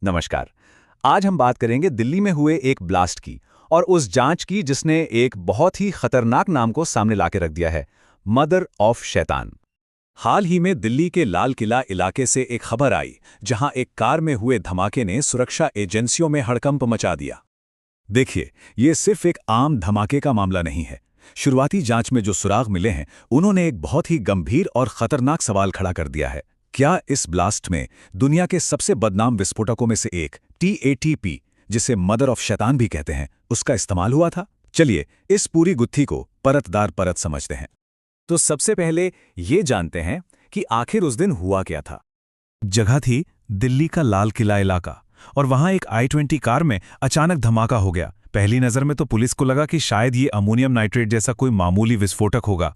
नमस्कार। आज हम बात करेंगे दिल्ली में हुए एक ब्लास्ट की और उस जांच की जिसने एक बहुत ही खतरनाक नाम को सामने लाके रख दिया है, मदर ऑफ शैतान। हाल ही में दिल्ली के लाल किला इलाके से एक खबर आई, जहां एक कार में हुए धमाके ने सुरक्षा एजेंसियों में हड़कंप मचा दिया। देखिए, ये सिर्फ एक आम धमाके का मामला नहीं है। शुरुआती जांच में जो सुराग मिले हैं, उन्होंने एक बहुत ही गंभीर और खतरनाक सवाल खड़ा कर दिया है। क्या इस ब्लास्ट में दुनिया के सबसे बदनाम विस्फोटकों में से एक TATP, जिसे मदर ऑफ शैतान भी कहते हैं, उसका इस्तेमाल हुआ था? चलिए इस पूरी गुत्थी को परत दर परत समझते हैं। तो सबसे पहले ये जानते हैं कि आखिर उस दिन हुआ क्या था। जगह थी दिल्ली का लाल किला इलाका, और वहां एक I-20 कार में अचानक धमाका हो गया। पहली नजर में तो पुलिस को लगा कि शायद ये अमोनियम नाइट्रेट जैसा कोई मामूली विस्फोटक होगा,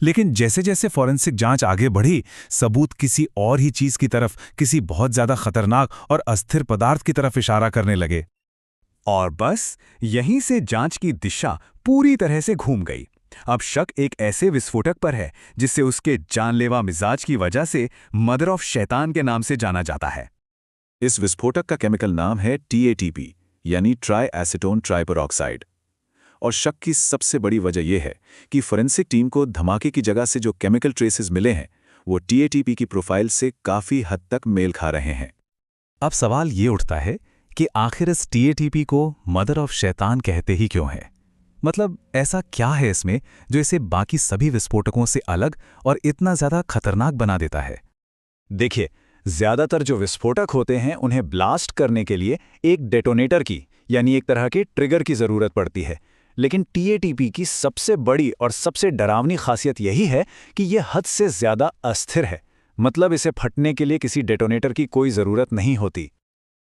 लेकिन जैसे जैसे फॉरेंसिक जांच आगे बढ़ी, सबूत किसी और ही चीज की तरफ, किसी बहुत ज्यादा खतरनाक और अस्थिर पदार्थ की तरफ इशारा करने लगे। और बस यहीं से जांच की दिशा पूरी तरह से घूम गई। अब शक एक ऐसे विस्फोटक पर है जिसे उसके जानलेवा मिजाज की वजह से मदर ऑफ शैतान के नाम से जाना जाता है। इस विस्फोटक का केमिकल नाम है TATP, यानी ट्राई एसीटोन ट्राइपरऑक्साइड। और शक की सबसे बड़ी वजह यह है कि फोरेंसिक टीम को धमाके की जगह से जो केमिकल ट्रेसेस मिले हैं, वो TATP की प्रोफाइल से काफी हद तक मेल खा रहे हैं। अब सवाल ये उठता है कि आखिर इस TATP को मदर ऑफ शैतान कहते ही क्यों है? मतलब ऐसा क्या है इसमें जो इसे बाकी सभी विस्फोटकों से अलग और इतना ज्यादा खतरनाक बना देता है? देखिए, ज्यादातर जो विस्फोटक होते हैं उन्हें ब्लास्ट करने के लिए एक डेटोनेटर की, यानी एक तरह के ट्रिगर की जरूरत पड़ती है। लेकिन TATP की सबसे बड़ी और सबसे डरावनी खासियत यही है कि यह हद से ज्यादा अस्थिर है। मतलब इसे फटने के लिए किसी डेटोनेटर की कोई जरूरत नहीं होती।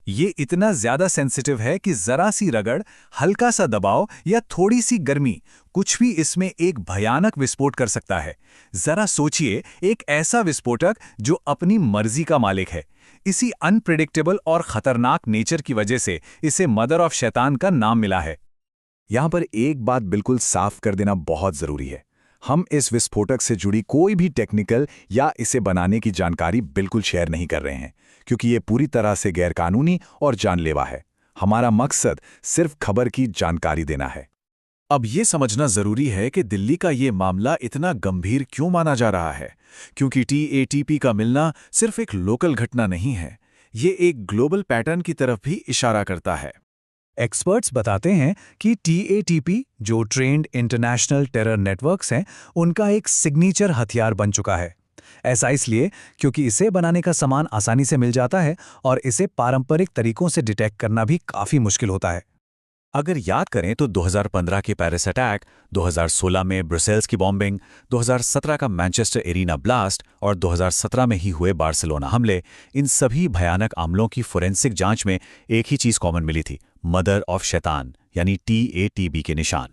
ये इतना ज्यादा सेंसिटिव है कि जरा सी रगड़, हल्का सा दबाव या थोड़ी सी गर्मी, कुछ भी इसमें एक भयानक विस्फोट कर सकता है। जरा सोचिए, एक ऐसा विस्फोटक जो अपनी मर्जी का मालिक है। इसी अनप्रेडिक्टेबल और खतरनाक नेचर की वजह से इसे मदर ऑफ शैतान का नाम मिला है। यहां पर एक बात बिल्कुल साफ कर देना बहुत जरूरी है। हम इस विस्फोटक से जुड़ी कोई भी टेक्निकल या इसे बनाने की जानकारी बिल्कुल शेयर नहीं कर रहे हैं, क्योंकि ये पूरी तरह से गैरकानूनी और जानलेवा है। हमारा मकसद सिर्फ खबर की जानकारी देना है। अब ये समझना जरूरी है कि दिल्ली का ये मामला इतना गंभीर क्यों माना जा रहा है, क्योंकि TATP का मिलना सिर्फ एक लोकल घटना नहीं है, ये एक ग्लोबल पैटर्न की तरफ भी इशारा करता है। एक्सपर्ट्स बताते हैं कि TATP, जो ट्रेंड इंटरनेशनल टेरर नेटवर्क्स हैं, उनका एक सिग्नेचर हथियार बन चुका है। ऐसा इसलिए क्योंकि इसे बनाने का सामान आसानी से मिल जाता है और इसे पारंपरिक तरीकों से डिटेक्ट करना भी काफी मुश्किल होता है। अगर याद करें तो 2015 के पेरिस अटैक, 2016 में ब्रुसेल्स की बॉम्बिंग, 2017 का मैनचेस्टर एरिना ब्लास्ट और 2017 में ही हुए बार्सिलोना हमले, इन सभी भयानक हमलों की फोरेंसिक जांच में एक ही चीज कॉमन मिली थी, मदर ऑफ शैतान यानी TATP के निशान।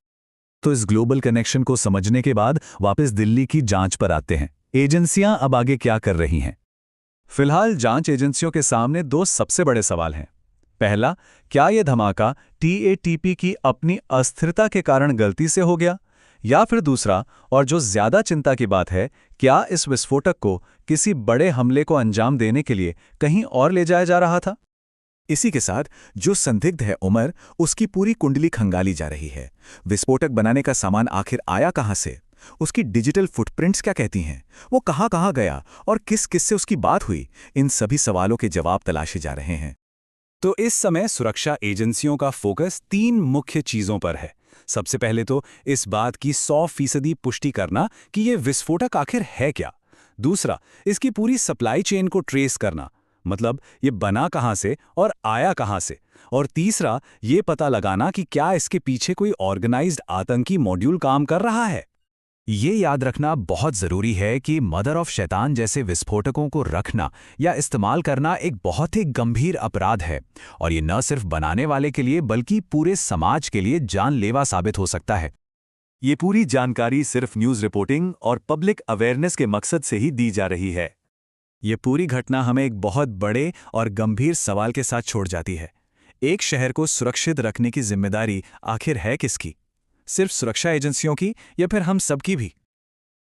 तो इस ग्लोबल कनेक्शन को समझने के बाद वापस दिल्ली की जांच पर आते हैं। एजेंसियां अब आगे क्या कर रही हैं? फिलहाल जांच एजेंसियों के सामने दो सबसे बड़े सवाल हैं। पहला, क्या यह धमाका TATP की अपनी अस्थिरता के कारण गलती से हो गया? या फिर दूसरा, और जो ज्यादा चिंता की बात है, क्या इस विस्फोटक को किसी बड़े हमले को अंजाम देने के लिए कहीं और ले जाया जा रहा था? इसी के साथ जो संदिग्ध है उमर, उसकी पूरी कुंडली खंगाली जा रही है। विस्फोटक बनाने का सामान आखिर आया कहां से? उसकी डिजिटल फुटप्रिंट्स क्या कहती हैं? वो कहां गया और किस किस से उसकी बात हुई? इन सभी सवालों के जवाब तलाशे जा रहे हैं। तो इस समय सुरक्षा एजेंसियों का फोकस तीन मुख्य चीजों पर है। सबसे पहले तो इस बात की 100% पुष्टि करना कि यह विस्फोटक आखिर है क्या। दूसरा, इसकी पूरी सप्लाई चेन को ट्रेस करना, मतलब ये बना कहां से और आया कहां से। और तीसरा, ये पता लगाना कि क्या इसके पीछे कोई ऑर्गेनाइज्ड आतंकी मॉड्यूल काम कर रहा है। ये याद रखना बहुत जरूरी है कि मदर ऑफ शैतान जैसे विस्फोटकों को रखना या इस्तेमाल करना एक बहुत ही गंभीर अपराध है, और ये न सिर्फ बनाने वाले के लिए बल्कि पूरे समाज के लिए जानलेवा साबित हो सकता है। ये पूरी जानकारी सिर्फ न्यूज़ रिपोर्टिंग और पब्लिक अवेयरनेस के मकसद से ही दी जा रही है। ये पूरी घटना हमें एक बहुत बड़े और गंभीर सवाल के साथ छोड़ जाती है। एक शहर को सुरक्षित रखने की जिम्मेदारी आखिर है किसकी? सिर्फ सुरक्षा एजेंसियों की या फिर हम सबकी भी?